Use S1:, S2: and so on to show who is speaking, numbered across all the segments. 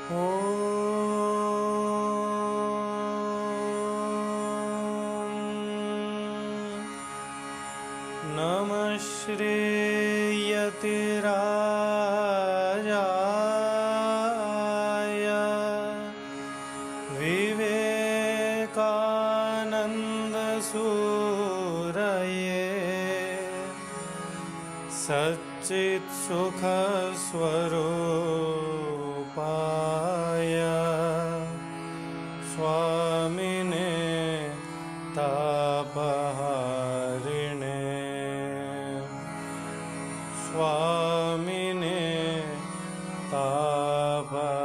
S1: Namah Shreyati Vivekananda Suraye Satchit Sukha Swarupaya Swamine Tapaharine Swamine Tapaharine.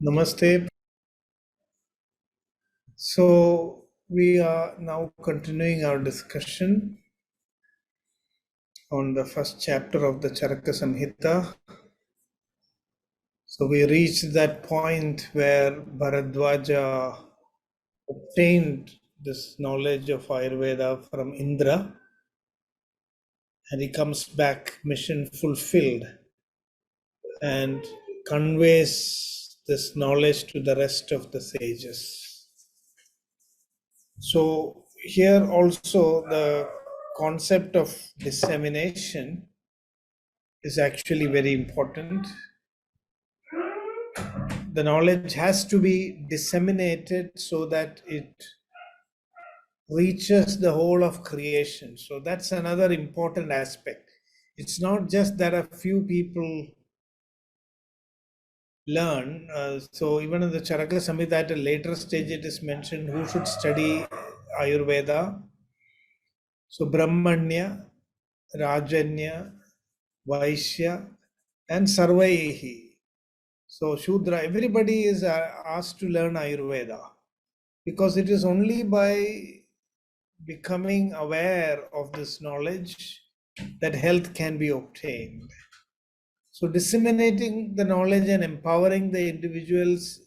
S2: Namaste. So we are now continuing our discussion on the first chapter of the Caraka-Saṁhitā. So we reached that point where Bharadwaja obtained this knowledge of Ayurveda from Indra, and he comes back mission fulfilled and conveys this knowledge to the rest of the sages. So here also the concept of dissemination is actually very important. The knowledge has to be disseminated so that it reaches the whole of creation. So that's another important aspect. It's not just that a few people learn. So even in the Caraka-Saṁhitā, at a later stage, it is mentioned who should study Ayurveda. So Brahmanya, Rajanya, Vaishya, and Sarvaihi. So Shudra, everybody is asked to learn Ayurveda, because it is only by becoming aware of this knowledge that health can be obtained. So disseminating the knowledge and empowering the individuals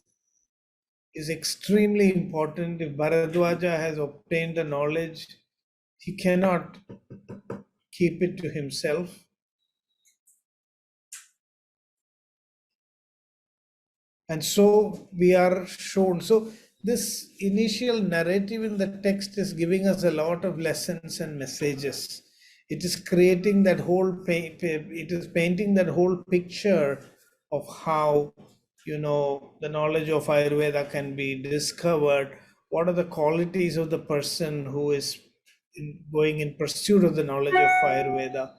S2: is extremely important. If Bharadwaja has obtained the knowledge, he cannot keep it to himself. And so we are shown. So this initial narrative in the text is giving us a lot of lessons and messages. It is creating that whole, it is painting that whole picture of how, the knowledge of Ayurveda can be discovered. What are the qualities of the person who is going in pursuit of the knowledge of Ayurveda?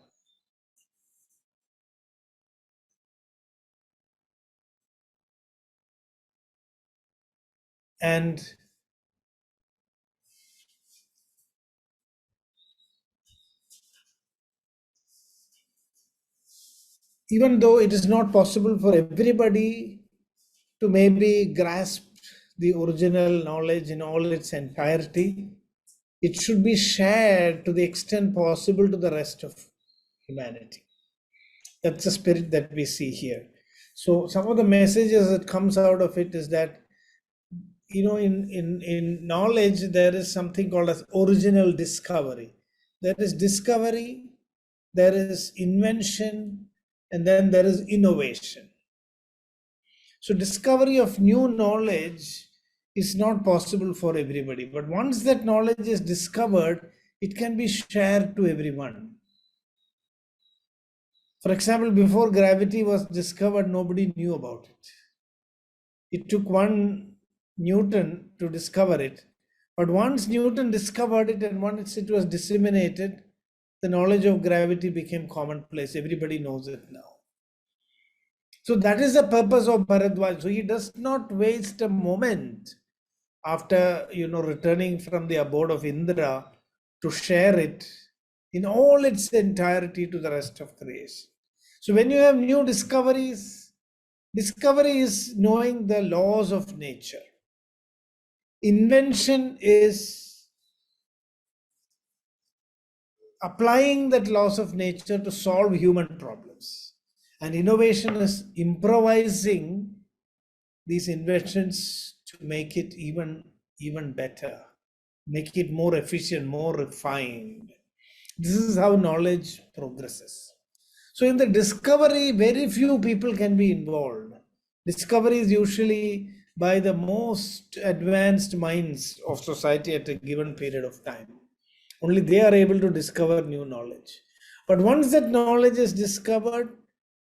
S2: And even though it is not possible for everybody to maybe grasp the original knowledge in all its entirety, it should be shared to the extent possible to the rest of humanity. That's the spirit that we see here. So some of the messages that comes out of it is that, in knowledge, there is something called as original discovery. There is discovery, there is invention, and then there is innovation. So discovery of new knowledge is not possible for everybody. But once that knowledge is discovered, it can be shared to everyone. For example, before gravity was discovered, nobody knew about it. It took one Newton to discover it. But once Newton discovered it and once it was disseminated, the knowledge of gravity became commonplace. Everybody knows it now. So that is the purpose of Bharadwaj. So he does not waste a moment after returning from the abode of Indra to share it in all its entirety to the rest of creation. So when you have new discoveries, discovery is knowing the laws of nature. Invention is applying that laws of nature to solve human problems. And innovation is improvising these inventions to make it even better, make it more efficient, more refined. This is how knowledge progresses. So in the discovery, very few people can be involved. Discovery is usually by the most advanced minds of society at a given period of time. Only they are able to discover new knowledge. But once that knowledge is discovered,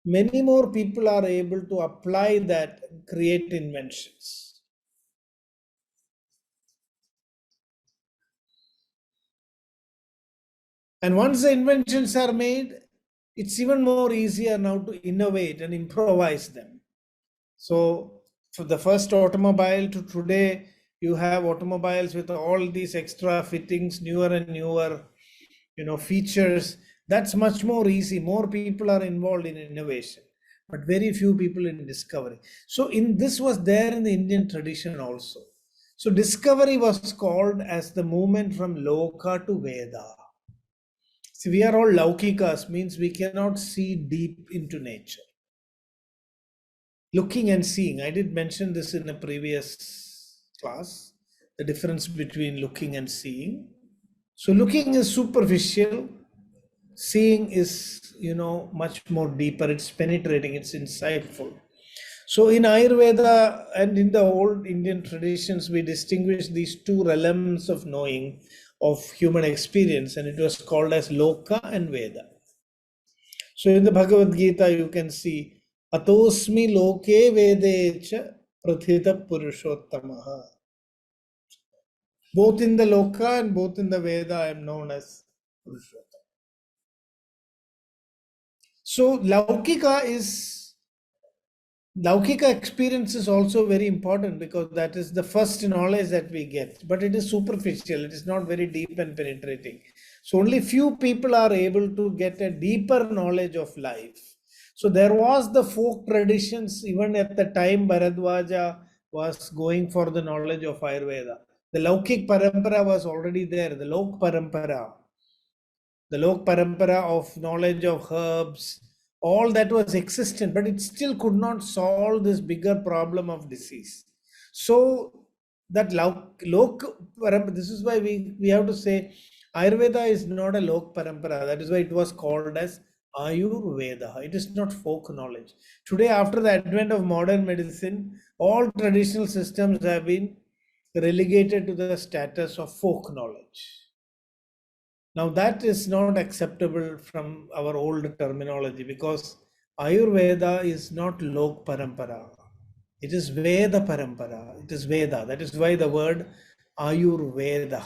S2: many more people are able to apply that and create inventions. And once the inventions are made, it's even more easier now to innovate and improvise them. So, for the first automobile to today, you have automobiles with all these extra fittings, newer and newer, features. That's much more easy. More people are involved in innovation, but very few people in discovery. So, in this was there in the Indian tradition also. So, discovery was called as the movement from Loka to Veda. See, we are all Laukikas, means we cannot see deep into nature. Looking and seeing, I did mention this in a previous class, the difference between looking and seeing. So looking is superficial, seeing is, much more deeper, it's penetrating, it's insightful. So in Ayurveda and in the old Indian traditions, we distinguish these two realms of knowing of human experience, and it was called as Loka and Veda. So in the Bhagavad Gita, you can see Atosmi Loke Vedecha Prathita Purushottamaha. Both in the Loka and both in the Veda, I am known as Purushottama. So Laukika experience is also very important because that is the first knowledge that we get, but it is superficial, it is not very deep and penetrating. So only few people are able to get a deeper knowledge of life. So there was the folk traditions even at the time Bharadwaja was going for the knowledge of Ayurveda. The Laukik Parampara was already there, the Lok Parampara. The Lok Parampara of knowledge of herbs, all that was existent, but it still could not solve this bigger problem of disease. So that Lok Parampara, this is why we have to say Ayurveda is not a Lok Parampara. That is why it was called as Ayurveda. It is not folk knowledge. Today, after the advent of modern medicine, all traditional systems have been relegated to the status of folk knowledge. Now that is not acceptable from our old terminology because Ayurveda is not Lok Parampara. It is Veda Parampara. It is Veda. That is why the word Ayurveda.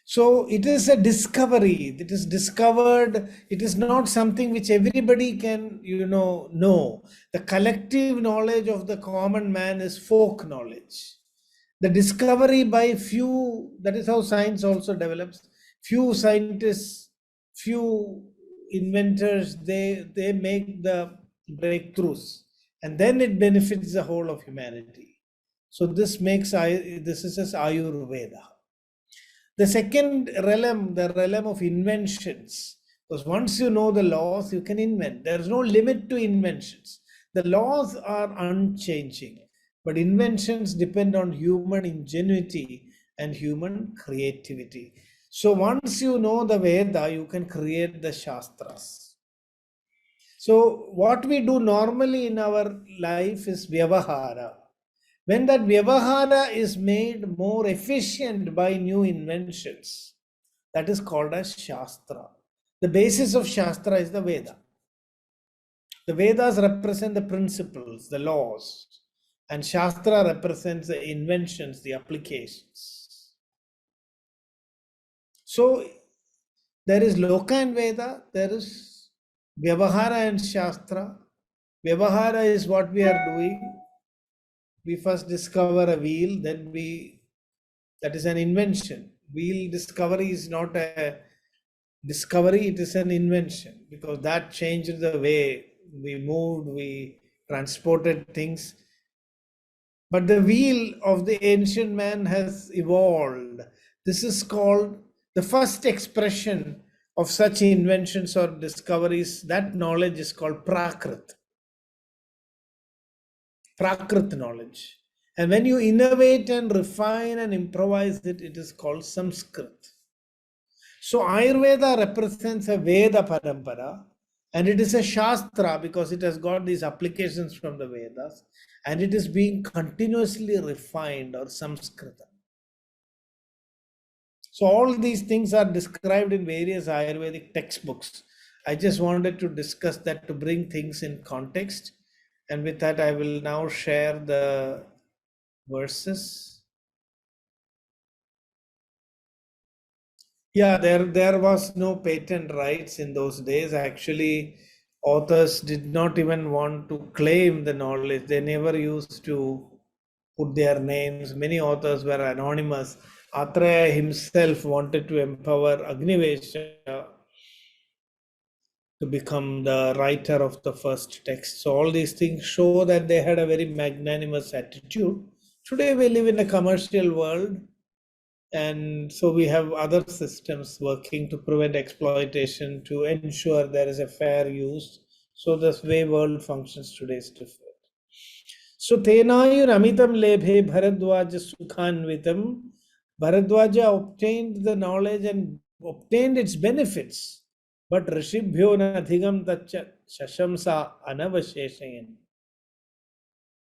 S2: So it is a discovery. It is discovered. It is not something which everybody can, know. The collective knowledge of the common man is folk knowledge. The discovery by few, that is how science also develops. Few scientists, few inventors, they make the breakthroughs, and then it benefits the whole of humanity. So this is as Ayurveda. The second realm, the realm of inventions, because once you know the laws, you can invent. There is no limit to inventions. The laws are unchanging. But inventions depend on human ingenuity and human creativity. So once you know the Veda, you can create the Shastras. So what we do normally in our life is Vyavahara. When that Vyavahara is made more efficient by new inventions, that is called as Shastra. The basis of Shastra is the Veda. The Vedas represent the principles, the laws. And Shastra represents the inventions, the applications. So there is Loka and Veda, there is Vyavahara and Shastra. Vyavahara is what we are doing. We first discover a wheel, then that is an invention. Wheel discovery is not a discovery, it is an invention because that changed the way we moved, we transported things. But the wheel of the ancient man has evolved. This is called The first expression of such inventions or discoveries, that knowledge is called Prakrit knowledge. And when you innovate and refine and improvise it, it is called Sanskrit. So Ayurveda represents a Veda parampara, and it is a Shastra because it has got these applications from the Vedas, and it is being continuously refined or Samskrita. So all these things are described in various Ayurvedic textbooks. I just wanted to discuss that to bring things in context. And with that, I will now share the verses. Yeah, there was no patent rights in those days. Actually, authors did not even want to claim the knowledge. They never used to put their names. Many authors were anonymous. Atreya himself wanted to empower Agnivesha to become the writer of the first text. So all these things show that they had a very magnanimous attitude. Today we live in a commercial world, and so we have other systems working to prevent exploitation, to ensure there is a fair use. So the way world functions today is different. So Tenayur Amitam Lebhe Bharadwaja Sukhanvitam. Bharadwaja obtained the knowledge and obtained its benefits. But Rishibhyo Nadhigam Tacha Shashamsa Anavasheshayan.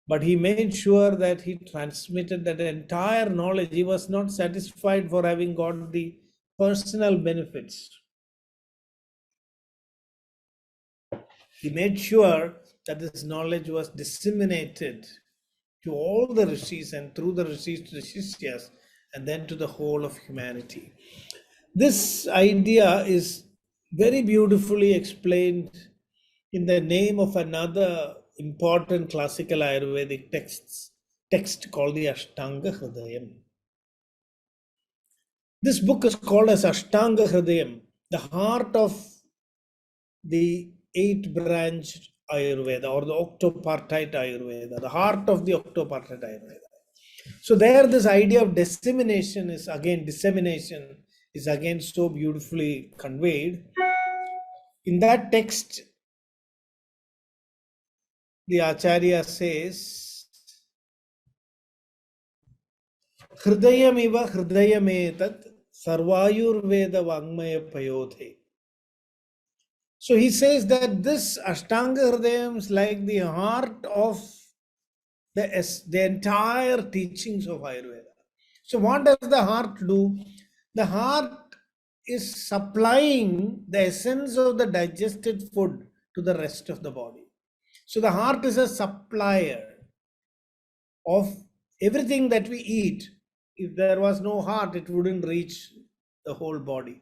S2: But he made sure that he transmitted that entire knowledge. He was not satisfied for having got the personal benefits. He made sure that this knowledge was disseminated to all the rishis and through the rishis to the shishyas and then to the whole of humanity. This idea is very beautifully explained in the name of another important classical Ayurvedic text called the Ashtanga Hridayam. This book is called as Ashtanga Hridayam, the heart of the eight-branched Ayurveda or the octopartite Ayurveda, the heart of the octopartite Ayurveda. So there, this idea of dissemination is again so beautifully conveyed. In that text, the Acharya says, Hridayamiva Hridayametat Sarvayurveda Vangmaya Payothe. So he says that this Ashtanga Hridayam is like the heart of the entire teachings of Ayurveda. So what does the heart do? The heart is supplying the essence of the digested food to the rest of the body. So the heart is a supplier of everything that we eat. If there was no heart, it wouldn't reach the whole body.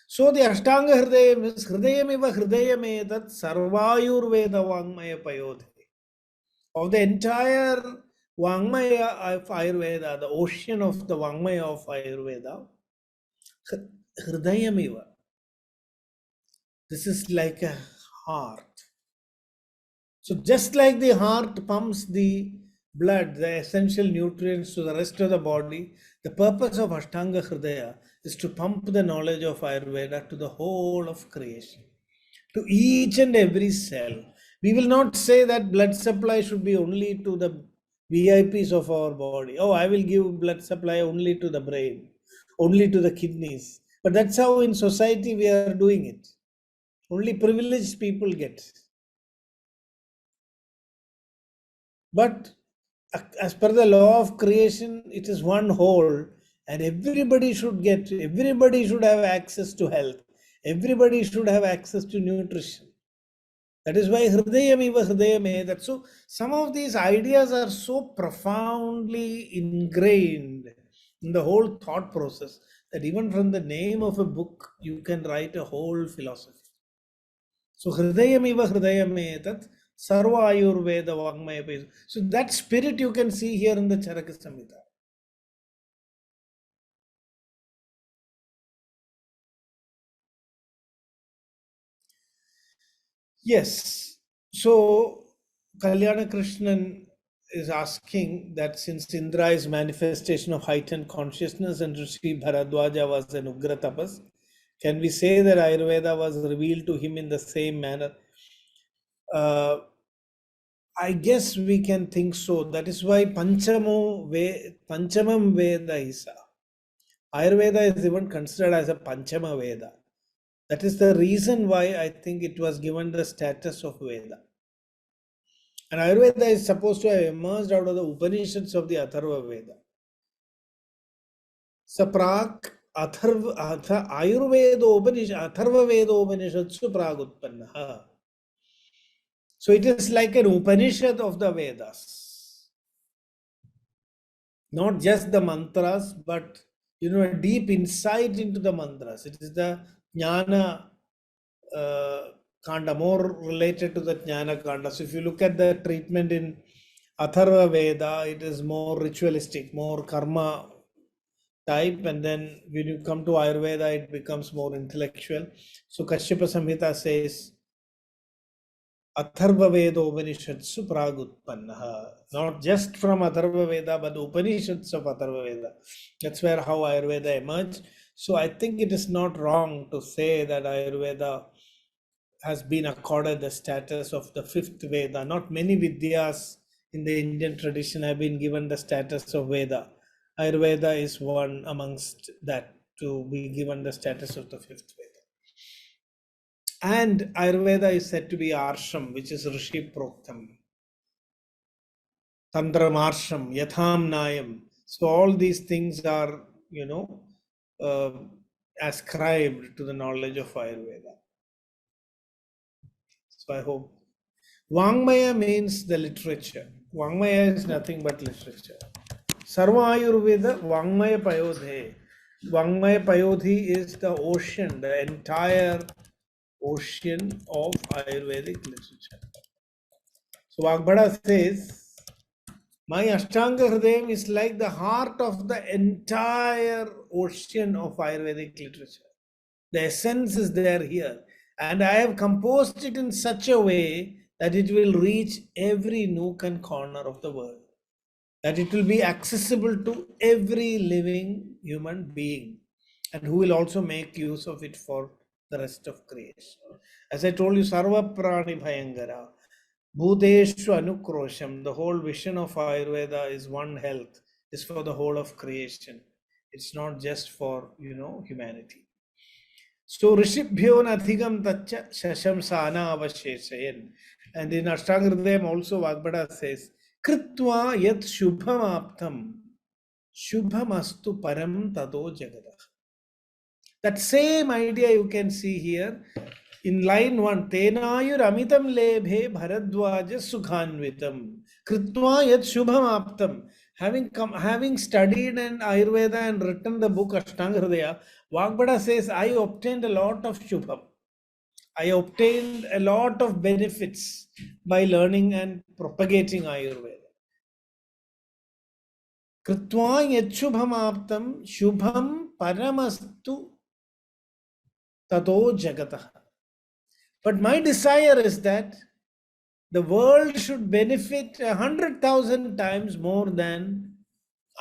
S2: So the Ashtanga Hridayam is Hridayamiva Hridayametat Sarvayurveda Vangmaya Payodhe. Of the entire Vangmaya of Ayurveda, the ocean of the Vangmaya of Ayurveda, Hridayamiva. This is like a heart. So just like the heart pumps the blood, the essential nutrients to the rest of the body, the purpose of Ashtanga Hridaya is to pump the knowledge of Ayurveda to the whole of creation, to each and every cell. We will not say that blood supply should be only to the VIPs of our body. Oh, I will give blood supply only to the brain, only to the kidneys. But that's how in society we are doing it. Only privileged people get. But as per the law of creation, it is one whole, and everybody should have access to health. Everybody should have access to nutrition. That is why Hridayamiva Hridayame. That so some of these ideas are so profoundly ingrained in the whole thought process that even from the name of a book, you can write a whole philosophy. So Hridayamiva Hridayame Tat Sarva Ayurveda Vangmaya. So that spirit you can see here in the Caraka-Saṁhitā. Yes. So Kalyana Krishnan is asking that since Indra is manifestation of heightened consciousness and Rishi Bharadwaja was an Ugra tapas, can we say that Ayurveda was revealed to him in the same manner? I guess we can think so. That is why Panchamam Veda Isa. Ayurveda is even considered as a Panchama Veda. That is the reason why I think it was given the status of Veda. And Ayurveda is supposed to have emerged out of the Upanishads of the Atharva Veda. Saprak Ayurveda Upanishad, Atharva Veda Upanishatsu Prag Utpannaha. So it is like an Upanishad of the Vedas. Not just the mantras, but a deep insight into the mantras. It is the Jnana Kanda, more related to the Jnana Kanda. So if you look at the treatment in Atharva Veda, it is more ritualistic, more karma type, and then when you come to Ayurveda, it becomes more intellectual. So Kashyapa-Samhita says, Atharva Veda Upanishatsu Pragutpannaha. Not just from Atharva Veda, but the Upanishads of Atharva Veda. That's where how Ayurveda emerged. So I think it is not wrong to say that Ayurveda has been accorded the status of the fifth Veda. Not many Vidyas in the Indian tradition have been given the status of Veda. Ayurveda is one amongst that to be given the status of the fifth Veda. And Ayurveda is said to be Arsham, which is Rishi Proktam. Tandram Arsham, Yatham Nayam. So all these things are, ascribed to the knowledge of Ayurveda. So I hope. Vangmaya means the literature. Vangmaya is nothing but literature. Sarva Ayurveda, Vangmaya Payodhe. Vangmaya Payodhi is the ocean, the entire ocean of Ayurvedic literature. So Vagbhada says, my Ashtanga Hridayam is like the heart of the entire ocean of Ayurvedic literature. The essence is there here. And I have composed it in such a way that it will reach every nook and corner of the world. That it will be accessible to every living human being, and who will also make use of it for the rest of creation. As I told you, Sarva Prani Bhayangara, Bhuteshu Anukrosham, the whole vision of Ayurveda is one health, is for the whole of creation. It's not just for, humanity. So Rishibhyo Nathigam Tacha Shasham Sana Avasheshayan. And in Ashtanga Hridayam also Vagbhada says, Kritva Yat Shubham Aptam Shubhamastu Param Tado Jagada. That same idea you can see here in line 1. Tenayur Amitam Lebhe Bharadwaja Sukhanvitam Kritva Yat Shubham Aptam. Having studied and Ayurveda and written the book Ashtanga Hridaya, Vagbhada says, I obtained a lot of Shubham. I obtained a lot of benefits by learning and propagating Ayurveda. Kritva Yat Shubham Aptam Shubham Paramastu Tato Jagata. But my desire is that the world should benefit 100,000 times more than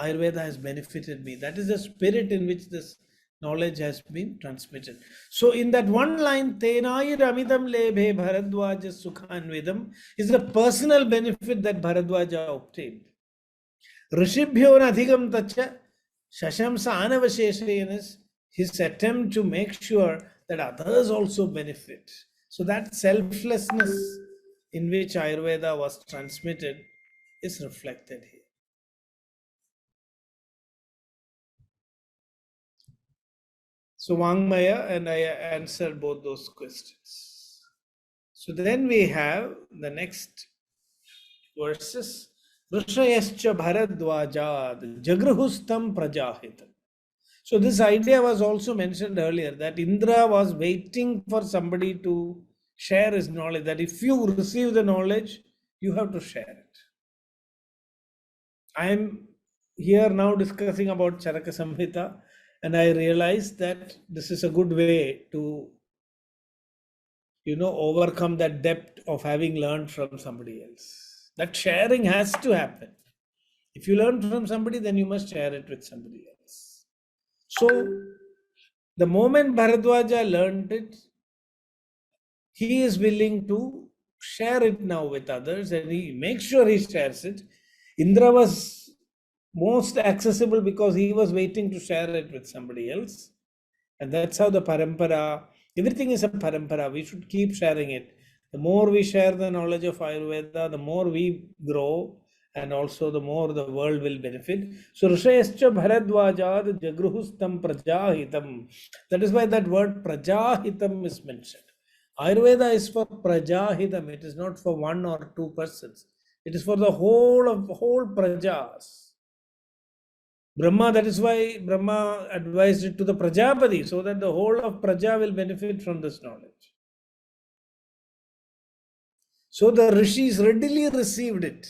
S2: Ayurveda has benefited me. That is the spirit in which this knowledge has been transmitted. So in that one line, Tenayir Amitam Lebhe Bharadwaja Sukhanvedam is the personal benefit that Bharadwaja obtained. Rishibhyo Nadhigam Tacha Shashamsa Anavasheshayan is his attempt to make sure that others also benefit. So that selflessness in which Ayurveda was transmitted is reflected here. So Vangmaya, and I answered both those questions. So then we have the next verses. Vrishayascha Bharadwajad Jagruhustam Prajahitam. So this idea was also mentioned earlier, that Indra was waiting for somebody to share his knowledge, that if you receive the knowledge, you have to share it. I am here now discussing about Caraka-Saṁhitā, and I realized that this is a good way to, overcome that depth of having learned from somebody else. That sharing has to happen. If you learn from somebody, then you must share it with somebody else. So, the moment Bharadwaja learned it, he is willing to share it now with others and he makes sure he shares it. Indra was most accessible because he was waiting to share it with somebody else. And that's how the parampara, everything is a parampara. We should keep sharing it. The more we share the knowledge of Ayurveda, the more we grow and also the more the world will benefit. So Rishayascha Bharadwajad Jagruhustam Prajahitam. That is why that word Prajahitam is mentioned. Ayurveda is for Prajahitam. It is not for one or two persons. It is for the whole Prajas. Brahma, that is why Brahma advised it to the Prajapati, so that the whole of Praja will benefit from this knowledge. So the rishis readily received it.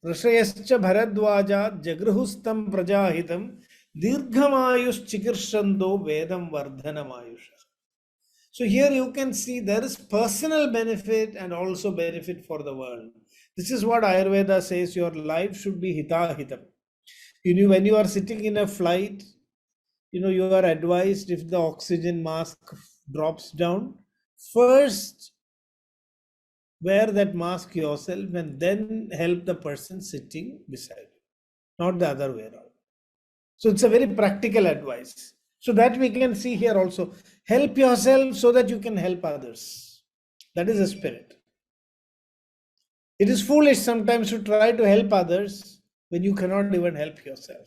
S2: Rishayascha Bharadwaja Jagruhustam Prajahitam Dirghamayush Chikirshando Vedam Vardhanamayusha. So here you can see there is personal benefit and also benefit for the world. This is what Ayurveda says, your life should be hitahitam. When you are sitting in a flight, you are advised if the oxygen mask drops down, first wear that mask yourself and then help the person sitting beside you, not the other way around. So it's a very practical advice. So that we can see here also. Help yourself so that you can help others. That is the spirit. It is foolish sometimes to try to help others when you cannot even help yourself.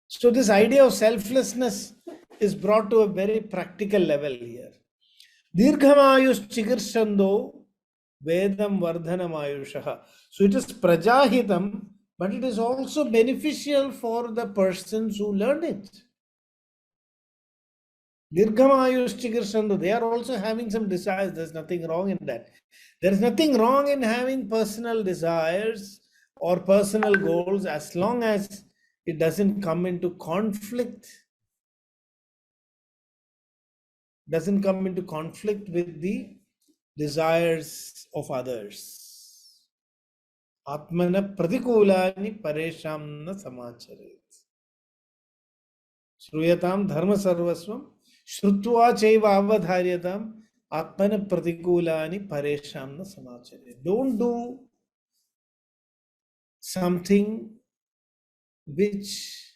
S2: So this idea of selflessness is brought to a very practical level here. Dirghamayush chikirshando vedam vardhanamayushaha. So it is prajahitam, but it is also beneficial for the persons who learn it. Dirghamayush chikirshando, they are also having some desires. There's nothing wrong in that. There is nothing wrong in having personal desires or personal goals as long as it doesn't come into conflict, with the desires of others. Atmana pratikulani paresham na samacharet. Shruyatam dharma sarvasvam shrutva chaiva avadharyatam atmana pratikulani paresham na samacharet. Don't do something which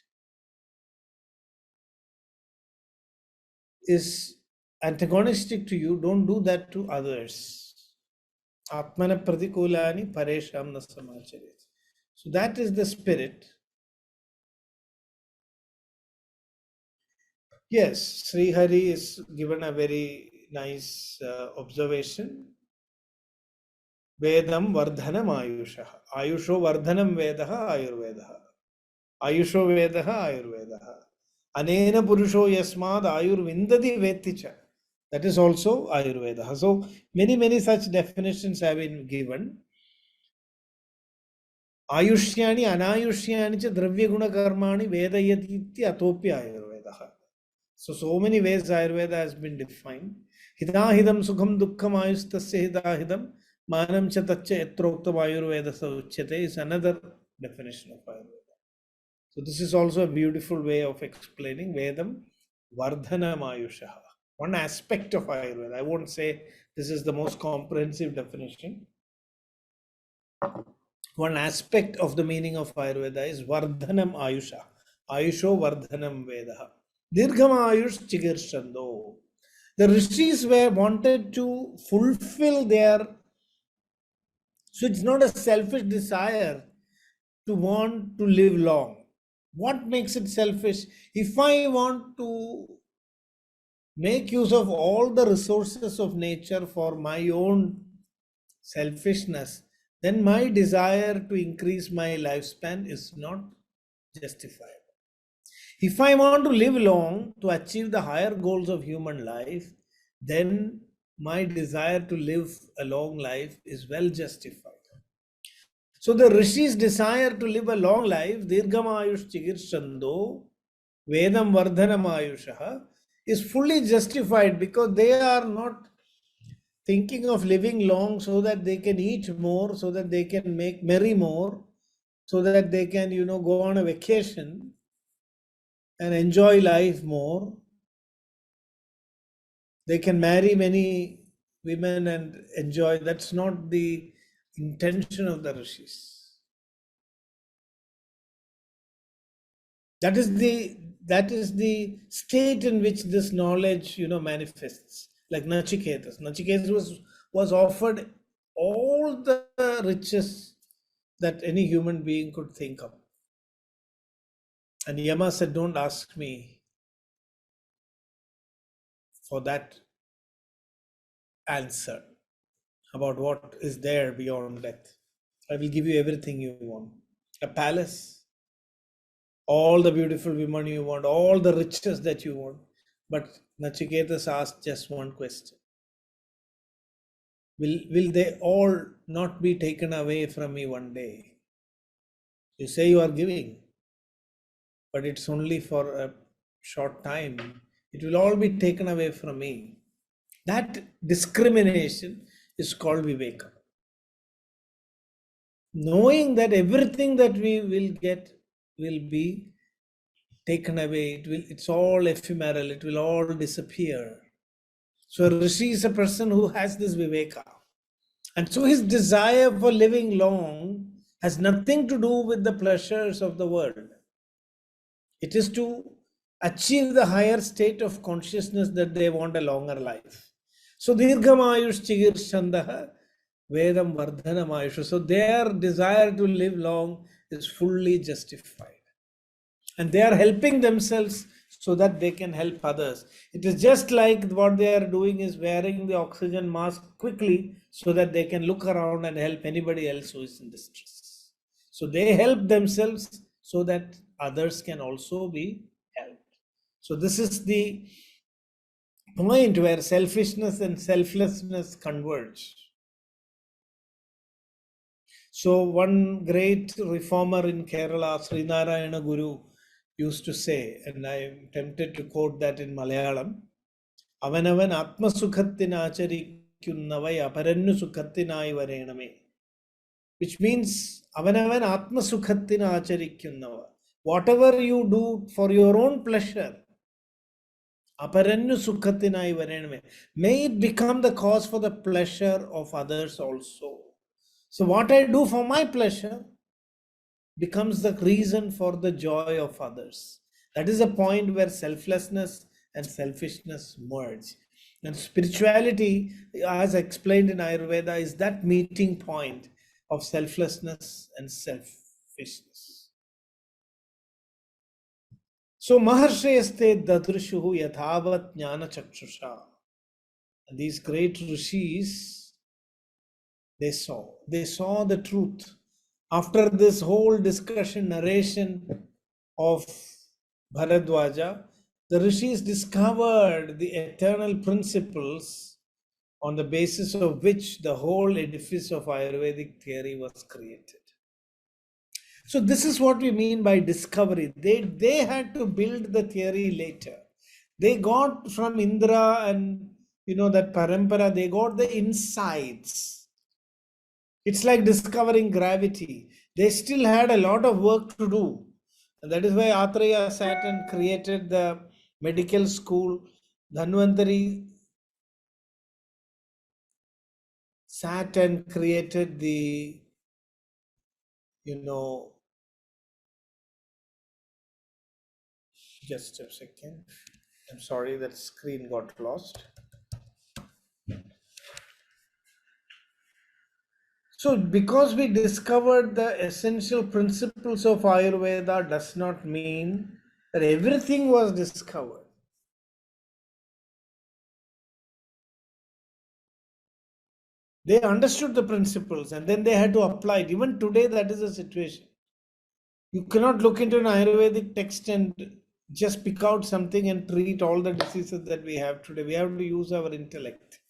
S2: is antagonistic to you. Don't do that to others. Atmana pratikulani paresham na samacharet. So that is the spirit. Yes, Sri Hari is given a very nice observation. Vedam vardhanam ayusha. Ayusho vardhanam vedaha ayurvedaha. Ayusho vedaha ayurvedaha. Anena purusho yasmad ayurvindadi veticha. That is also Ayurveda. So many such definitions have been given. Ayushyani anayushyani cha dravya guna karmani vedayati atopya Ayurveda. So many ways Ayurveda has been defined. Hidahidam sukham dukkham ayustasya hidahidam manam cha tacha yatroktam Ayurveda sauchyate is another definition of Ayurveda. So this is also a beautiful way of explaining Vedam Vardhanam Ayushaha. One aspect of Ayurveda. I won't say this is the most comprehensive definition. One aspect of the meaning of Ayurveda is Vardhanam Ayusha. Ayusho Vardhanam Vedaha. Dirgham Ayush Chikirshando. The rishis were wanted to fulfill their... So it's not a selfish desire to want to live long. What makes it selfish? If I want to make use of all the resources of nature for my own selfishness, then my desire to increase my lifespan is not justified. If I want to live long to achieve the higher goals of human life, then my desire to live a long life is well justified. So the rishis' desire to live a long life, Dirghamayush Chikirshando, Vedam Vardhanam Ayushaha, is fully justified because they are not thinking of living long so that they can eat more, so that they can make merry more, so that they can, go on a vacation and enjoy life more. They can marry many women and enjoy. That's not the intention of the rishis. That is the state in which this knowledge, manifests. Like Nachiketas was offered all the riches that any human being could think of. And Yama said, "Don't ask me for that answer about what is there beyond death. I will give you everything you want. A palace, all the beautiful women you want, all the riches that you want." But Nachiketas asked just one question. Will they all not be taken away from me one day? You say you are giving, but it's only for a short time. It will all be taken away from me. That discrimination is called Viveka. Knowing that everything that we will get will be taken away, it's all ephemeral, it will all disappear. So a rishi is a person who has this Viveka. And so his desire for living long has nothing to do with the pleasures of the world. It is to achieve the higher state of consciousness that they want a longer life. So Dirghamayush Chigirshandaha Vedam Vardhanamayusha. So their desire to live long is fully justified. And they are helping themselves so that they can help others. It is just like what they are doing is wearing the oxygen mask quickly so that they can look around and help anybody else who is in distress. So they help themselves so that others can also be helped. So this is the point where selfishness and selflessness converge. So one great reformer in Kerala, Srinarayana Guru, used to say, and I am tempted to quote that in Malayalam, Avanavan Atmasukhattin Acharikunavai Aparannu Sukhattinai Varename. Which means Avanavan Atmasukhattin Acharikunava. Whatever you do for your own pleasure, Aparannu Sukhattinai Varename, may it become the cause for the pleasure of others also. So what I do for my pleasure becomes the reason for the joy of others. That is a point where selflessness and selfishness merge. And spirituality, as explained in Ayurveda, is that meeting point of selflessness and selfishness. So Maharshayeste Dadrishuhu Yathavat Jnana Chakshusha. And these great rishis, they saw the truth. After this whole discussion, narration of Bharadwaja, the rishis discovered the eternal principles on the basis of which the whole edifice of Ayurvedic theory was created. So this is what we mean by discovery. They had to build the theory later. They got from Indra and that parampara, they got the insights. It's like discovering gravity. They still had a lot of work to do. And that is why Atreya sat and created the medical school. Dhanvantari sat and created the, just a second. I'm sorry, that screen got lost. So because we discovered the essential principles of Ayurveda does not mean that everything was discovered. They understood the principles and then they had to apply it. Even today, that is the situation. You cannot look into an Ayurvedic text and just pick out something and treat all the diseases that we have today. We have to use our intellect.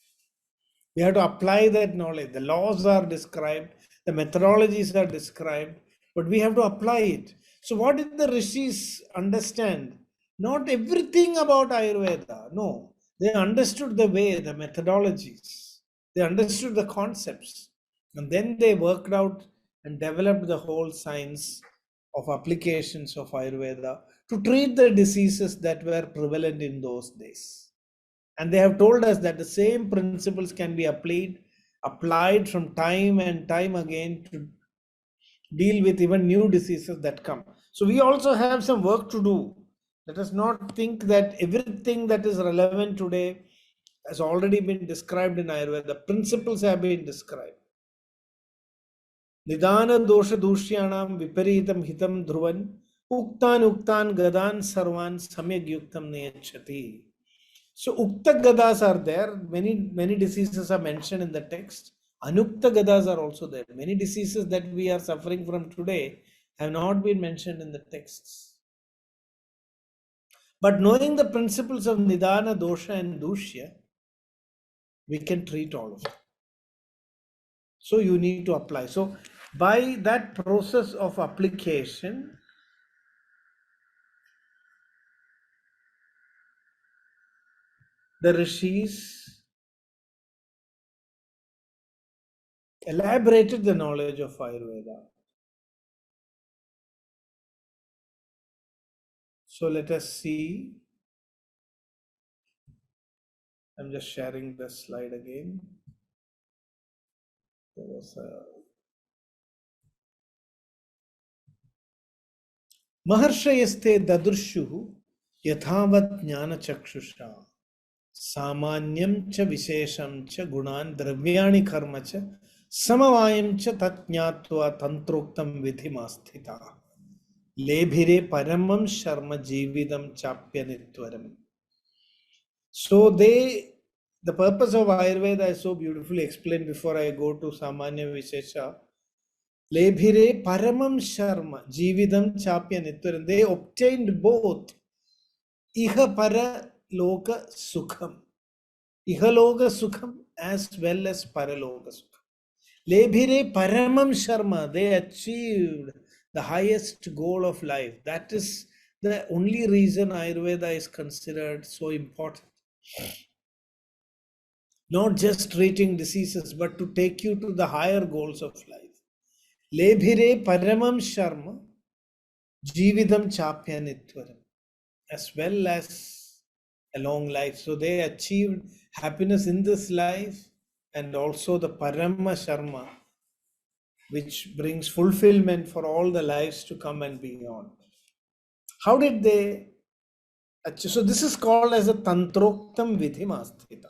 S2: We have to apply that knowledge. The laws are described, the methodologies are described, but we have to apply it. So what did the rishis understand? Not everything about Ayurveda. No, they understood the way, the methodologies. They understood the concepts. And then they worked out and developed the whole science of applications of Ayurveda to treat the diseases that were prevalent in those days. And they have told us that the same principles can be applied from time and time again to deal with even new diseases that come. So we also have some work to do. Let us not think that everything that is relevant today has already been described in Ayurveda. The principles have been described. Nidana dosha dushyanam viparitam hitam dhruvan uktan gadan sarvan samyag yuktam niyachati. So Ukta Gadas are there. Many diseases are mentioned in the text. Anukta Gadas are also there. Many diseases that we are suffering from today have not been mentioned in the texts. But knowing the principles of Nidana, Dosha and Dushya, we can treat all of them. So you need to apply. So by that process of application, the rishis elaborated the knowledge of Ayurveda. So let us see. I'm just sharing the slide again. There was a Maharshayasте dadrshuhu yathavat jnana chakshusha samanyam cha vishesham cha gunan dravyani karma cha samavayam cha tatnyatva tantroktam vidhimasthita lebhire paramam sharma jividam chapyanitvaram. So the purpose of Ayurveda is so beautifully explained before I go to Samanya Vishesha. Lebhire paramam sharma jividam chapya nitvaram. They obtained both iha para loka sukham. Iha loka sukham as well as paraloka sukham. Lebhire paramam sharma. They achieved the highest goal of life. That is the only reason Ayurveda is considered so important. Not just treating diseases, but to take you to the higher goals of life. Lebhire paramam sharma jividam chapyanitvaram, as well as a long life. So they achieved happiness in this life and also the parama sharma, which brings fulfillment for all the lives to come and beyond. How did they achieve? So this is called as a tantroktam vidhimasthita.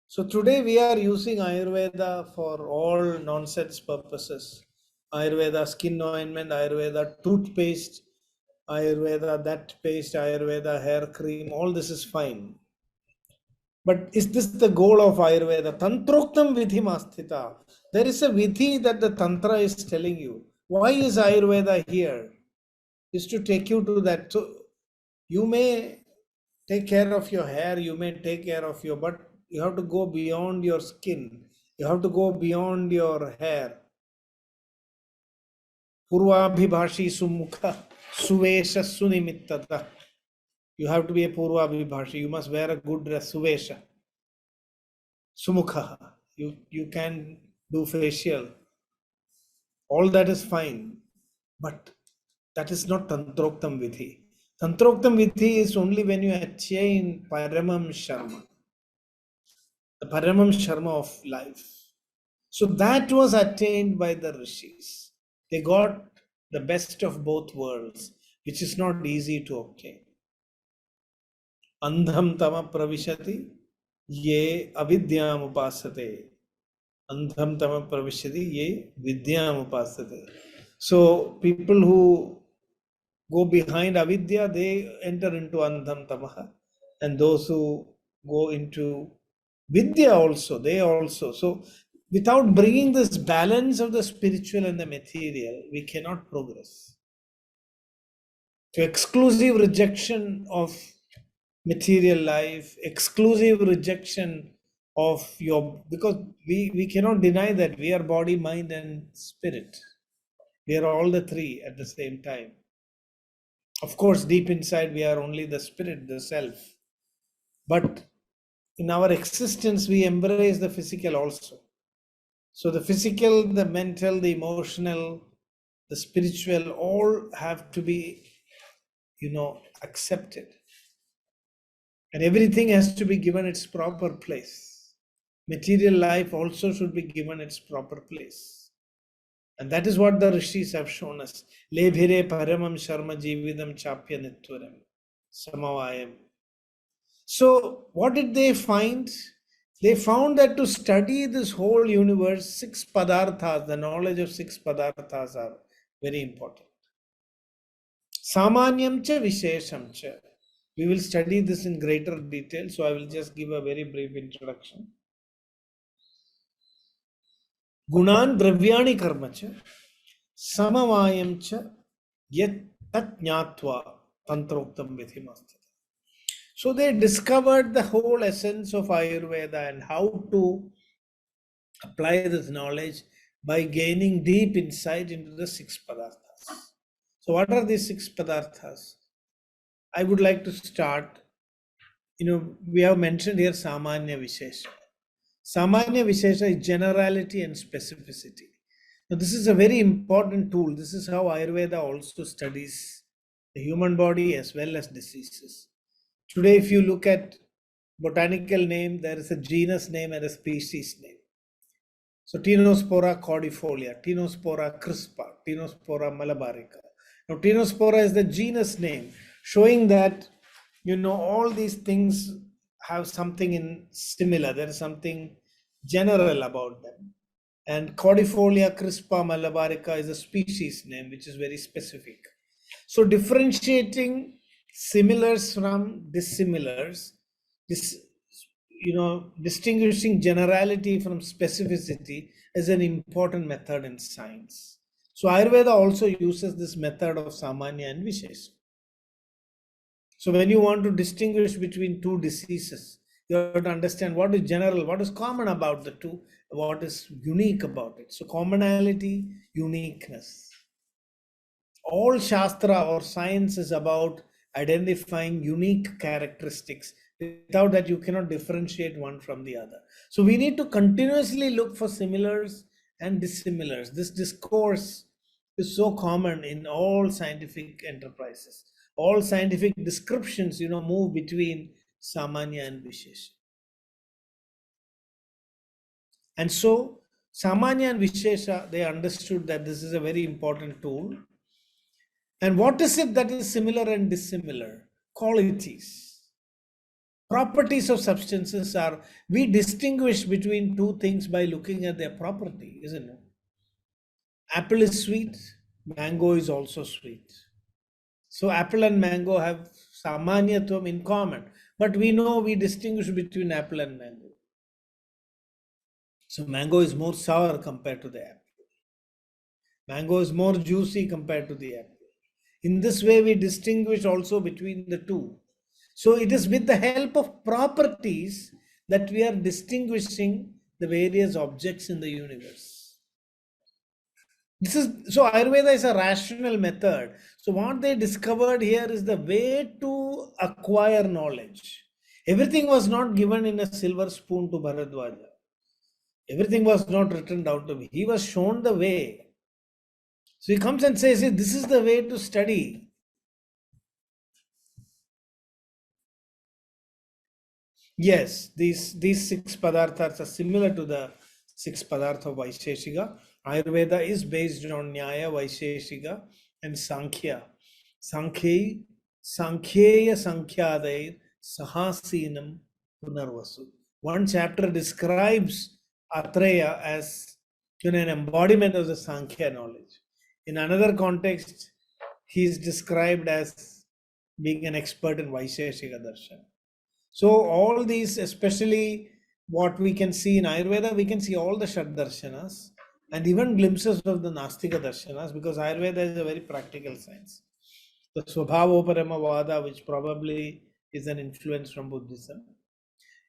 S2: So today we are using Ayurveda for all nonsense purposes. Ayurveda skin ointment, Ayurveda toothpaste, Ayurveda that paste, Ayurveda hair cream, all this is fine. But is this the goal of Ayurveda? Tantroktam vidhimasthita. There is a vidhi that the Tantra is telling you. Why is Ayurveda here? Is to take you to that. So you may take care of your hair, you may take care of your, but you have to go beyond your skin. You have to go beyond your hair. Purvabhibhashi sumukha suvesha sunimittata. You have to be a Purvabhibhashi. You must wear a good dress, suvesha. Sumukha. You can do facial. All that is fine. But that is not Tantroktam Vidhi. Tantroktam Vidhi is only when you attain Paramam Sharma. The Paramam Sharma of life. So that was attained by the rishis. They got the best of both worlds, which is not easy to obtain. Andham tama pravishati ye avidyam upasate. Andham tama pravishati ye vidyam upasate. So people who go behind avidya, they enter into andham tamaha. And those who go into vidya also, they also. So without bringing this balance of the spiritual and the material, we cannot progress. So exclusive rejection of material life, exclusive rejection of your, because we cannot deny that we are body, mind and spirit. We are all the three at the same time. Of course, deep inside we are only the spirit, the self. But in our existence, we embrace the physical also. So the physical, the mental, the emotional, the spiritual, all have to be, accepted. And everything has to be given its proper place. Material life also should be given its proper place. And that is what the rishis have shown us. Lebhire paramam sharma jividam chapya nitvaram samavayam. So what did they find? They found that to study this whole universe, 6 padarthas, the knowledge of 6 padarthas are very important. Samanyam cha vishesham cha. We will study this in greater detail, so I will just give a very brief introduction. Gunan dravyani karma cha samavayam cha yat tat jnatva tantroktam vidhimastha. So they discovered the whole essence of Ayurveda and how to apply this knowledge by gaining deep insight into the 6 padarthas. So what are these 6 padarthas? I would like to start, we have mentioned here Samanya Vishesha. Samanya Vishesha is generality and specificity. Now this is a very important tool. This is how Ayurveda also studies the human body as well as diseases. Today, if you look at botanical name, there is a genus name and a species name. So Tinospora cordifolia, Tinospora crispa, Tinospora malabarica. Now Tinospora is the genus name, showing that, all these things have something in similar. There is something general about them. And cordifolia crispa malabarica is a species name, which is very specific. So differentiating similars from dissimilars, distinguishing generality from specificity is an important method in science. So Ayurveda also uses this method of Samanya and Vishesha. So when you want to distinguish between two diseases, you have to understand what is general, what is common about the two, what is unique about it. So commonality, uniqueness. All Shastra or science is about identifying unique characteristics. Without that, you cannot differentiate one from the other. So we need to continuously look for similars and dissimilars. This discourse is so common in all scientific enterprises. All scientific descriptions, move between Samanya and Vishesha. And so Samanya and Vishesha, they understood that this is a very important tool. And what is it that is similar and dissimilar? Qualities. Properties of substances are, we distinguish between two things by looking at their property, isn't it? Apple is sweet, mango is also sweet. So apple and mango have samanyatvam in common, but we know we distinguish between apple and mango. So mango is more sour compared to the apple. Mango is more juicy compared to the apple. In this way, we distinguish also between the two. So it is with the help of properties that we are distinguishing the various objects in the universe. So Ayurveda is a rational method. So what they discovered here is the way to acquire knowledge. Everything was not given in a silver spoon to Bharadwaja. Everything was not written down to him. He was shown the way. So he comes and says, this is the way to study. Yes, these 6 padarthas are similar to the 6 padartha of Vaisheshika. Ayurveda is based on Nyaya, Vaisheshika and Sankhya. Sankhyeya Sankhyadeir Sahasinam Punarvasu. One chapter describes Atreya as an embodiment of the Sankhya knowledge. In another context, he is described as being an expert in Vaisheshika Darshan. So all these, especially what we can see in Ayurveda, we can see all the Shad Darshanas and even glimpses of the Nastika Darshanas, because Ayurveda is a very practical science. The Swabhavoparama Vada, which probably is an influence from Buddhism.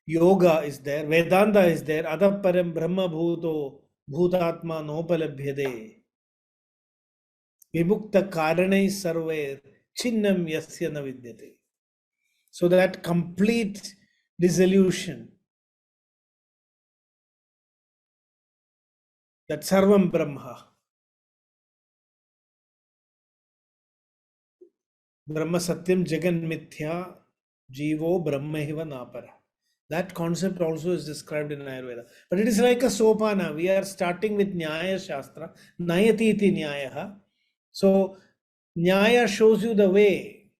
S2: Yoga is there, Vedanta is there, Adaparam Brahma Bhuto Bhutatma Nopalabhyade. Vimukta Karanai Sarver Chinnam Yasya Na Vidyate. So that complete dissolution that Sarvam Brahma. Brahma Satyam Jagan Mithya Jivo Brahmaiva Napara. That concept also is described in Ayurveda. But it is like a sopana. We are starting with Nyaya Shastra, Nayati iti Nyayaha. So Nyaya shows you the way,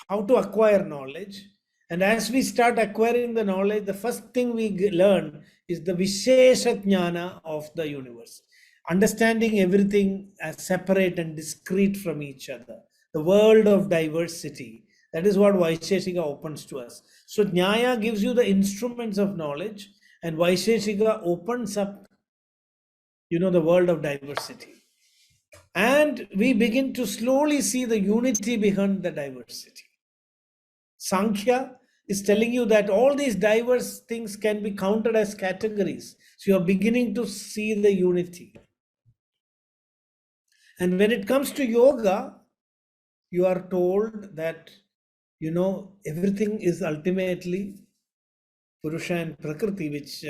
S2: how to acquire knowledge. And as we start acquiring the knowledge, the first thing we learn is the Vishesha Jnana of the universe. Understanding everything as separate and discrete from each other. The world of diversity. That is what Vaisheshika opens to us. So Jnaya gives you the instruments of knowledge, and Vaisheshika opens up, the world of diversity. And we begin to slowly see the unity behind the diversity. Sankhya is telling you that all these diverse things can be counted as categories. So you're beginning to see the unity. And when it comes to yoga, you are told that, everything is ultimately Purusha and Prakriti, which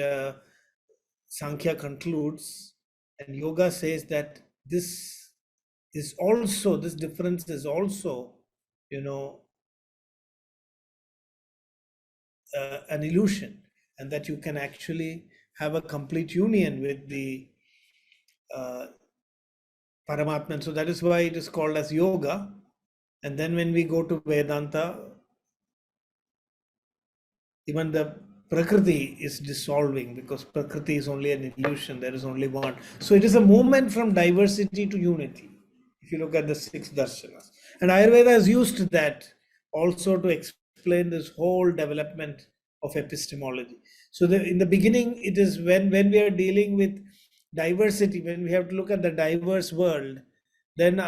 S2: Sankhya concludes. And yoga says that this difference is also, an illusion, and that you can actually have a complete union with the Paramatman. So that is why it is called as yoga. And then when we go to Vedanta, even the Prakriti is dissolving, because Prakriti is only an illusion, there is only one. So it is a movement from diversity to unity, if you look at the six darshanas. And Ayurveda has used that also to explain this whole development of epistemology. So in the beginning, it is when we are dealing with diversity, when we have to look at the diverse world, then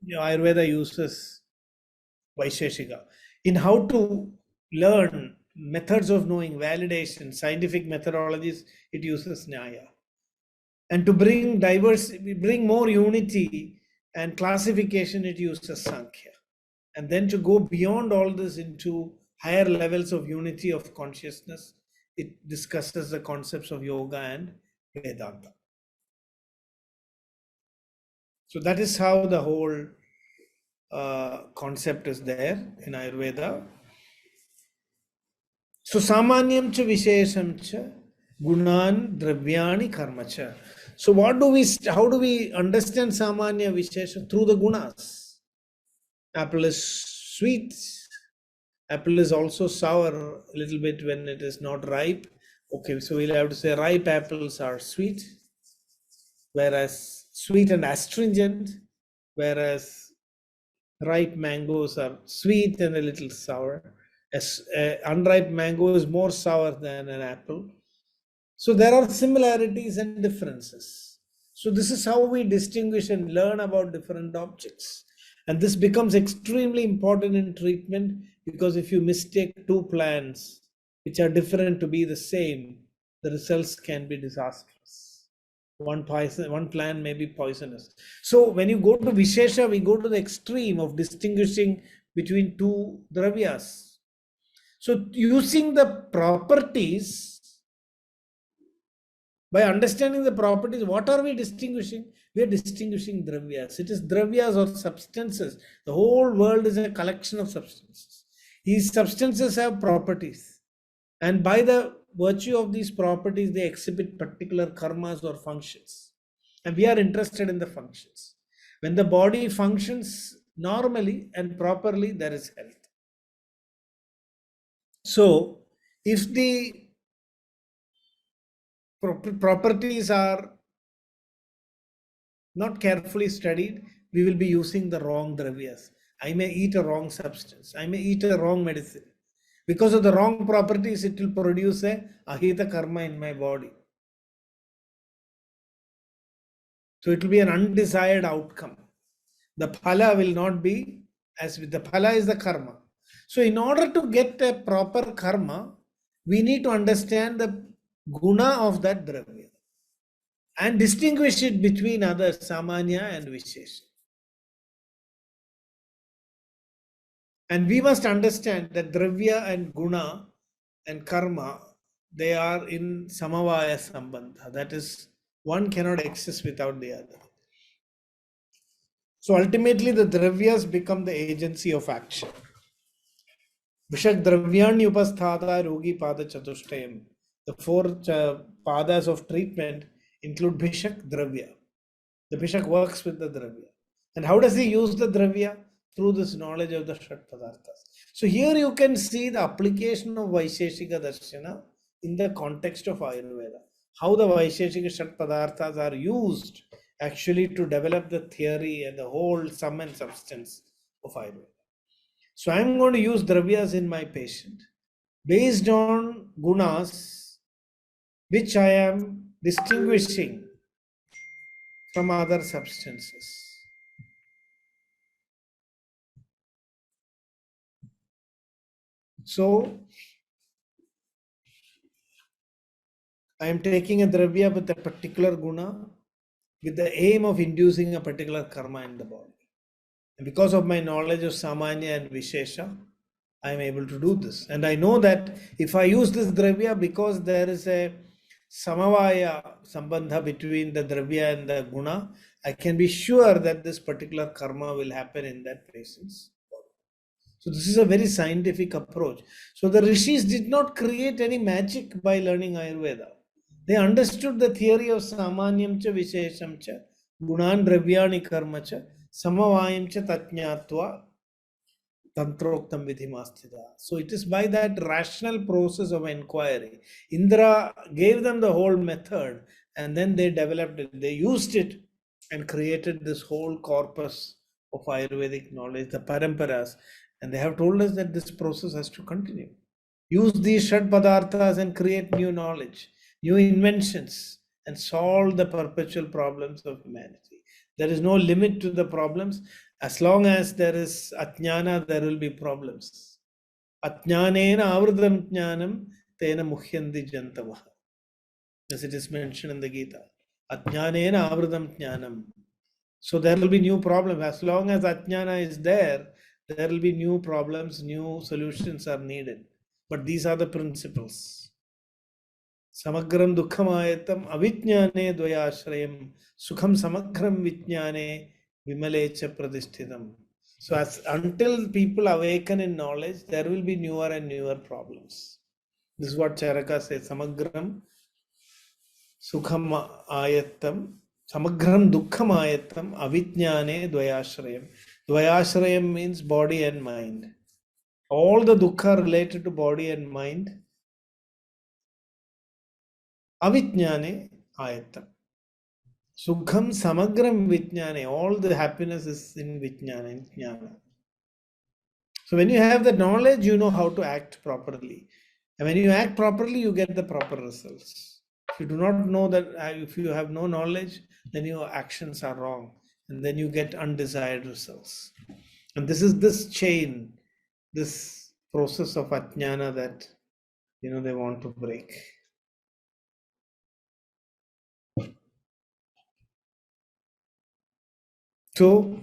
S2: Ayurveda uses Vaisheshika. In how to learn methods of knowing, validation, scientific methodologies, it uses Nyaya. And to bring more unity and classification, it uses Sankhya. And then to go beyond all this into higher levels of unity of consciousness, it discusses the concepts of yoga and Vedanta. So that is how the whole concept is there in Ayurveda. So samanyam cha vishesham cha gunan dravyani karma cha. So how do we understand samanya vishesha? Through the gunas. Apple is sweet. Apple is also sour a little bit when it is not ripe. Okay, so we'll have to say ripe apples are sweet, whereas sweet and astringent, whereas ripe mangoes are sweet and a little sour. Unripe mango is more sour than an apple. So there are similarities and differences. So this is how we distinguish and learn about different objects. And this becomes extremely important in treatment, because if you mistake two plants which are different to be the same, the results can be disastrous. One plant may be poisonous. So when you go to Vishesha, we go to the extreme of distinguishing between two dravyas. So using the properties, by understanding the properties, what are we distinguishing? We are distinguishing dravyas. It is dravyas or substances. The whole world is a collection of substances. These substances have properties. And by the virtue of these properties, they exhibit particular karmas or functions. And we are interested in the functions. When the body functions normally and properly, there is health. So, if the properties are not carefully studied, we will be using the wrong dravyas. I may eat a wrong substance. I may eat a wrong medicine. Because of the wrong properties, it will produce a ahita karma in my body. So it will be an undesired outcome. The phala will not be as with the phala is the karma. So in order to get a proper karma, we need to understand the guna of that dravya and distinguish it between others, samanya and vishesha. And we must understand that dravya and guna and karma, they are in samavaya sambandha. That is One cannot exist without the other. So ultimately, the dravyas become the agency of action. Vishak dravyani upasthata rogi pada chatushtayam. The four padas of treatment include Bhishak dravya. The Bhishak works with the dravya. And how does he use the dravya? Through this knowledge of the Shat Padarthas. So here you can see the application of Vaisheshika Darshana in the context of Ayurveda. How the Vaisheshika Shat Padarthas are used actually to develop the theory and the whole sum and substance of Ayurveda. So I'm going to use dravyas in my patient based on gunas which I am distinguishing from other substances. So I am taking a dravya with a particular guna with the aim of inducing a particular karma in the body. And because of my knowledge of Samanya and Vishesha, I am able to do this. And I know that if I use this dravya, because there is a samavaya sambandha between the dravya and the guna, I can be sure that this particular karma will happen in that patient's body. So this is a very scientific approach. So the rishis did not create any magic by learning Ayurveda. They understood the theory of samanyam cha vishesham cha gunan dravyani karma cha samavayam cha tatnyatva tantroktam vidhimastita. So it is by that rational process of inquiry. Indra gave them the whole method and then they developed it. They used it and created this whole corpus of Ayurvedic knowledge, the paramparas. And they have told us that this process has to continue. Use these Shat Padarthas and create new knowledge, new inventions, and solve the perpetual problems of humanity. There is no limit to the problems. As long as there is Ajnana, there will be problems. Ajnanena avridam jnanam tena muhyandi jantavah. As it is mentioned in the Gita. Ajnanena avridam jnanam. So there will be new problems. As long as Ajnana is there, there will be new problems, new solutions are needed. But these are the principles. Samagram dukkhamayatam avijnane dvayashrayam sukham samagram vijnane vimalecha pradishthidam. So until people awaken in knowledge, there will be newer and newer problems. This is what Charaka says, samagram sukham ayatam samagram dukkham ayatam avijnane dvayashrayam. Dvayashrayam means body and mind. All the dukkha related to body and mind, avijnane ayatam. Sukham samagram vijnane, all the happiness is in vijnana, in jnana. So when you have the knowledge, you know how to act properly. And when you act properly, you get the proper results. If you do not know that, if you have no knowledge, then your actions are wrong. And then you get undesired results. And this is this chain, this process of ajnana that, they want to break. So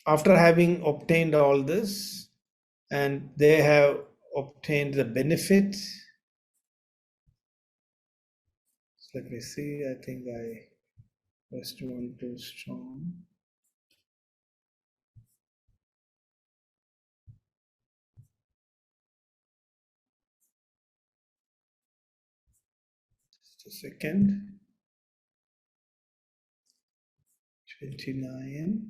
S2: after having obtained all this, and they have obtained the benefit, let me see, I think I pressed one too strong. Just a second. 29.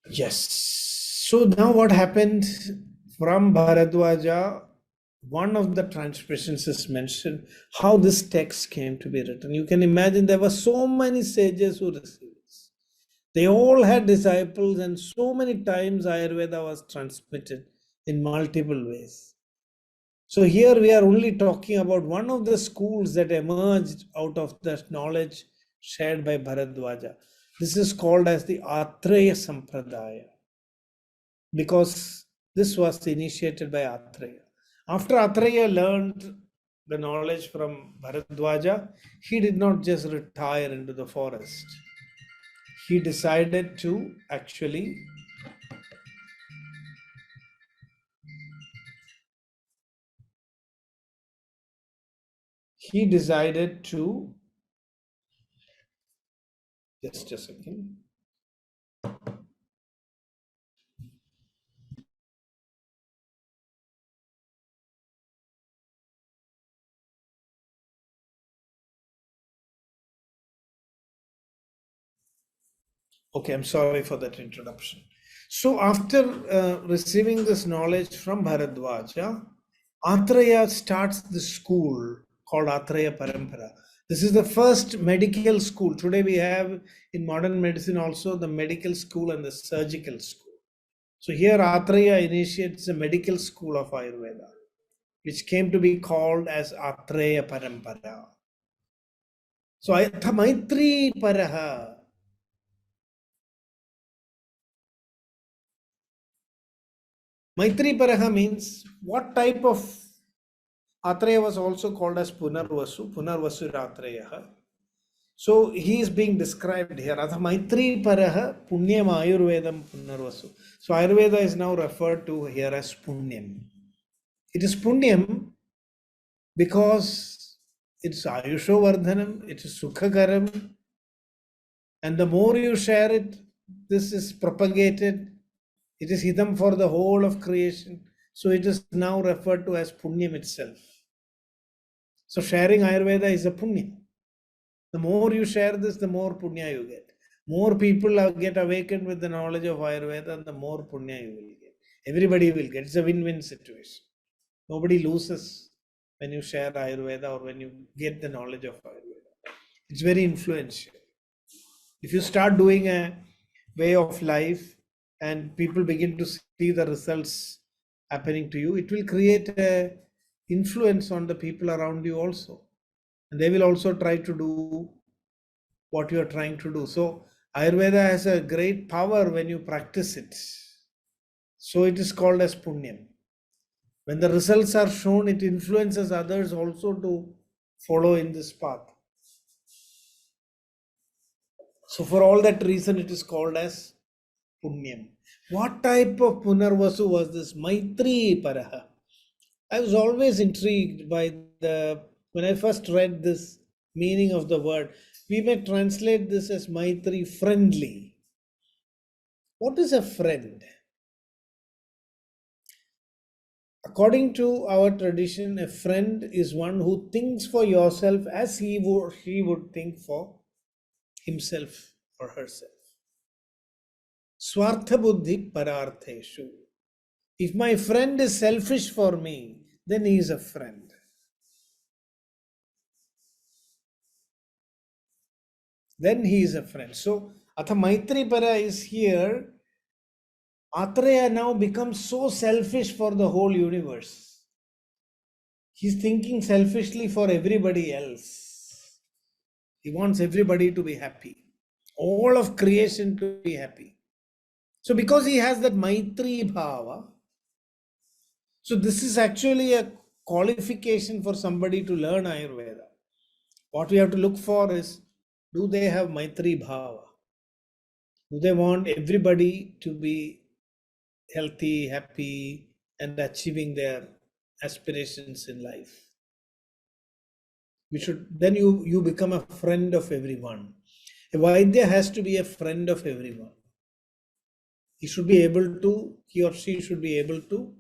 S2: Yes. So now what happened from Bharadwaja, one of the transmissions is mentioned, how this text came to be written. You can imagine there were so many sages who received this. They all had disciples, and so many times Ayurveda was transmitted in multiple ways. So here we are only talking about one of the schools that emerged out of the knowledge shared by Bharadwaja. This is called as the Atreya Sampradaya, because this was initiated by Atreya. After Atreya learned the knowledge from Bharadwaja, he did not just retire into the forest. He decided to actually he decided to, just a second. Okay, I'm sorry for that interruption. So after receiving this knowledge from Bharadwaja, Atreya starts the school called Atreya Parampara. This is the first medical school. Today we have in modern medicine also the medical school and the surgical school. So here Atreya initiates the medical school of Ayurveda, which came to be called as Atreya Parampara. So Maitri Paraha. Maitri Paraha means what type of Atreya was also called as Punarvasu, Punarvasu Atreya. So he is being described here. Atha Maitri Paraha Punyam Ayurvedam Punarvasu. So Ayurveda is now referred to here as Punyam. It is Punyam because it's Ayusho Vardhanam, it is Sukhakaram, and the more you share it, this is propagated. It is Hidam for the whole of creation. So it is now referred to as Punyam itself. So sharing Ayurveda is a Punya. The more you share this, the more Punya you get. More people get awakened with the knowledge of Ayurveda, the more Punya you will get. Everybody will get. It's a win-win situation. Nobody loses when you share Ayurveda or when you get the knowledge of Ayurveda. It's very influential. If you start doing a way of life and people begin to see the results happening to you, it will create a influence on the people around you also. And they will also try to do what you are trying to do. So Ayurveda has a great power when you practice it. So it is called as Punyam. When the results are shown, it influences others also to follow in this path. So for all that reason, it is called as Punyam. What type of Punarvasu was this? Maitri Paraha. I was always intrigued by when I first read this meaning of the word. We may translate this as Maitri, friendly. What is a friend? According to our tradition, a friend is one who thinks for yourself as he would think for himself or herself. Swartha buddhi parartheshu. If my friend is selfish for me, then he is a friend. Then he is a friend. So, Atha Maitri Para is here. Atreya now becomes so selfish for the whole universe. He's thinking selfishly for everybody else. He wants everybody to be happy. All of creation to be happy. So because he has that Maitri Bhava, so this is actually a qualification for somebody to learn Ayurveda. What we have to look for is, do they have Maitri Bhava? Do they want everybody to be healthy, happy, and achieving their aspirations in life? Then you become a friend of everyone. A Vaidya has to be a friend of everyone. He or she should be able to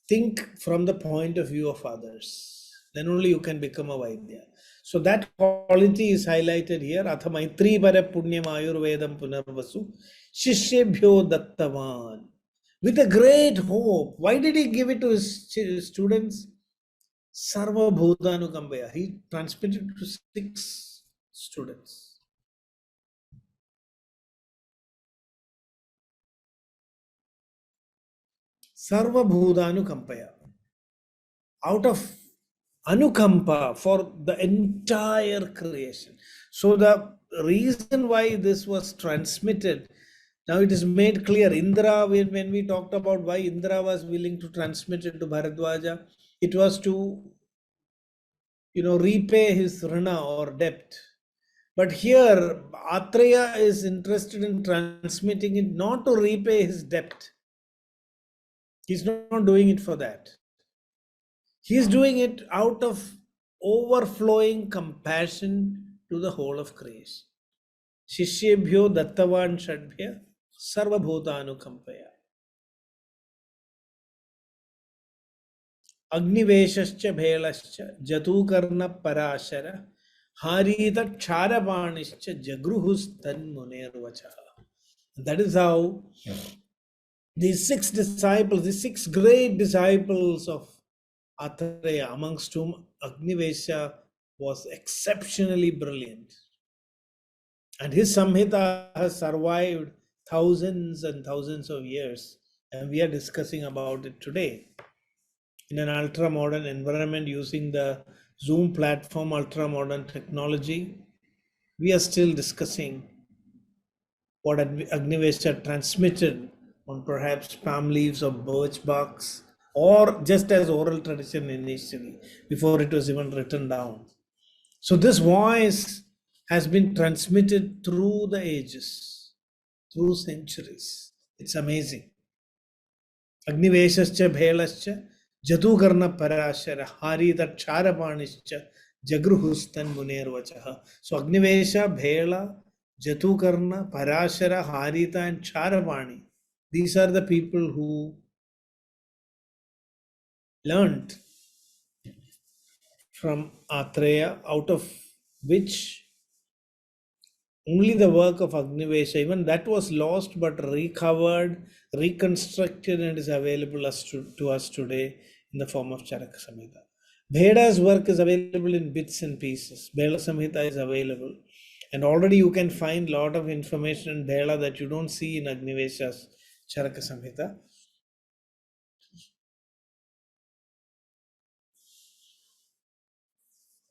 S2: think from the point of view of others. Then only you can become a Vaidya. So that quality is highlighted here. Atha Maitri Bara Punyam Ayurvedam Punarvasu Shishebhyo Dattavan. With a great hope. Why did he give it to his students? Sarva Bhutanukambaya. He transmitted to 6 students. Sarva Bhutanukambaya. Out of Anukampa for the entire creation. So the reason why this was transmitted, now it is made clear. Indra, when we talked about why Indra was willing to transmit it to Bharadwaja, it was to, repay his rana or debt. But here, Atreya is interested in transmitting it not to repay his debt. He's not doing it for that. He is doing it out of overflowing compassion to the whole of creation. Shishyebhyo dattavan shadbhya sarvabhutanukampaya. Agniveshascha bhelascha jatukarna parashara harita ksharapaanischa jagruhus tanmunervacha. That is how these six disciples, the six great disciples of Atreya, amongst whom Agnivesha was exceptionally brilliant. And his Samhita has survived thousands and thousands of years. And we are discussing about it today in an ultra modern environment using the Zoom platform, ultra modern technology. We are still discussing what Agnivesha transmitted on perhaps palm leaves or birch barks, or just as oral tradition initially, before it was even written down. So this voice has been transmitted through the ages, through centuries. It's amazing. Agniveshascha bhelascha jatukarna parashara harita ksharapaanischa jagruhustan munervachaha. So Agnivesha, Bhela, Jatukarna, Parashara, Harita, and Charapani. These are the people who learned from Atreya, out of which only the work of Agnivesha, even that was lost but recovered, reconstructed, and is available to us today in the form of Caraka-Saṁhitā. Bheda's work is available in bits and pieces. Bhela Samhita is available. And already you can find a lot of information in Bhela that you don't see in Agnivesha's Caraka-Saṁhitā.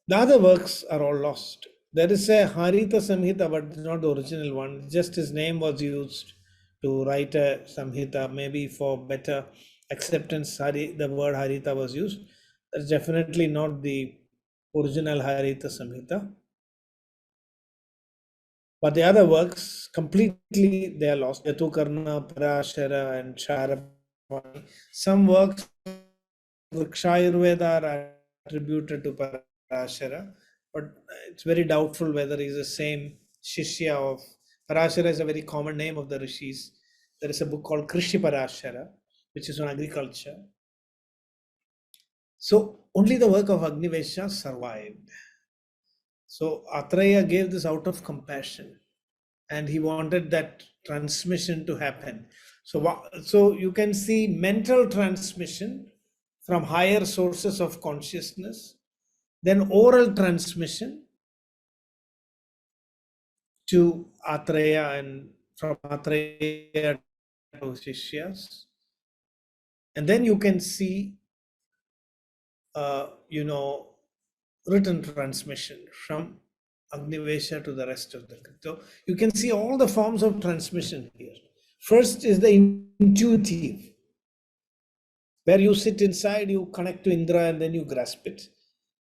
S2: The other works are all lost. There is a Harita Samhita, but it's not the original one. Just his name was used to write a Samhita, maybe for better acceptance. The word Harita was used. That's definitely not the original Harita Samhita. But the other works, completely they are lost. Yatukarna, Parashara, and Charapani. Some works, Ayurveda, are attributed to Parashara, but it's very doubtful whether he's the same Shishya of Parashara. Is a very common name of the rishis. There is a book called Krishi Parashara, which is on agriculture. So only the work of Agnivesha survived. So Atreya gave this out of compassion, and he wanted that transmission to happen. So you can see mental transmission from higher sources of consciousness, then oral transmission to Atreya, and from Atreya to Shishyas. And then you can see, written transmission from Agnivesha to the rest of the. So you can see all the forms of transmission here. First is the intuitive, where you sit inside, you connect to Indra, and then you grasp it.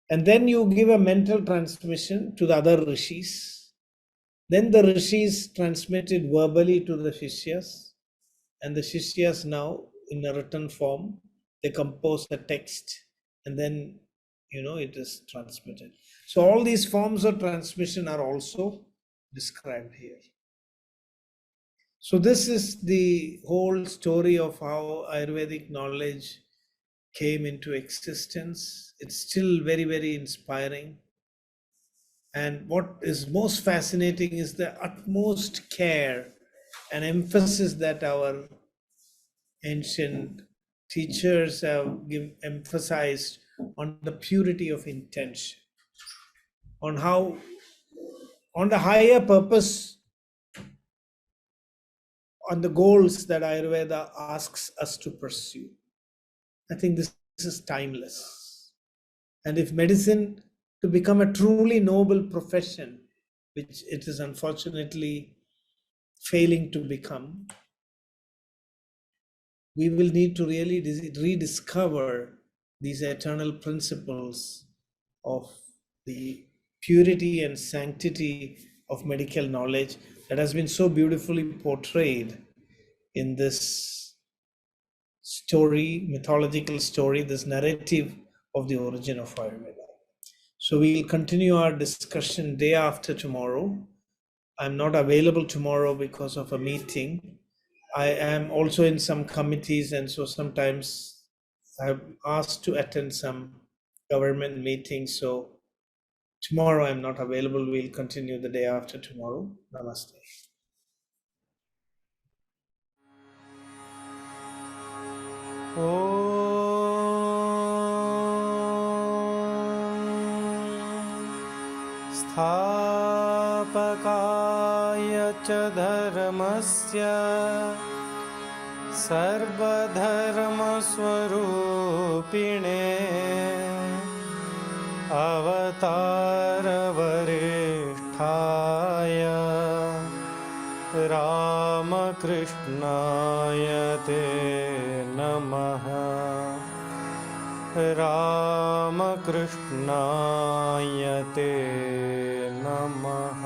S2: And then you give a mental transmission to the other rishis. Then the rishis transmitted verbally to the Shishyas, and the Shishyas now, in a written form, they compose a text, and then it is transmitted. So all these forms of transmission are also described here. So this is the whole story of how Ayurvedic knowledge came into existence. It's still very, very inspiring. And what is most fascinating is the utmost care and emphasis that our ancient teachers have emphasized on the purity of intention, on the higher purpose, on the goals that Ayurveda asks us to pursue. I think this is timeless. And if medicine to become a truly noble profession, which it is unfortunately failing to become, we will need to really rediscover these eternal principles of the purity and sanctity of medical knowledge that has been so beautifully portrayed in this story, mythological story, this narrative of the origin of Ayurveda. So we'll continue our discussion day after tomorrow. I'm not available tomorrow because of a meeting. I am also in some committees, and so sometimes I'm asked to attend some government meetings. So tomorrow I'm not available. We'll continue the day after tomorrow. Namaste.
S1: स्थापकाय च धर्मस्य सर्वधर्मस्वरूपिणे अवतारवरिष्ठाय रामकृष्णाय ते नमः। रामकृष्णाय ते नमः।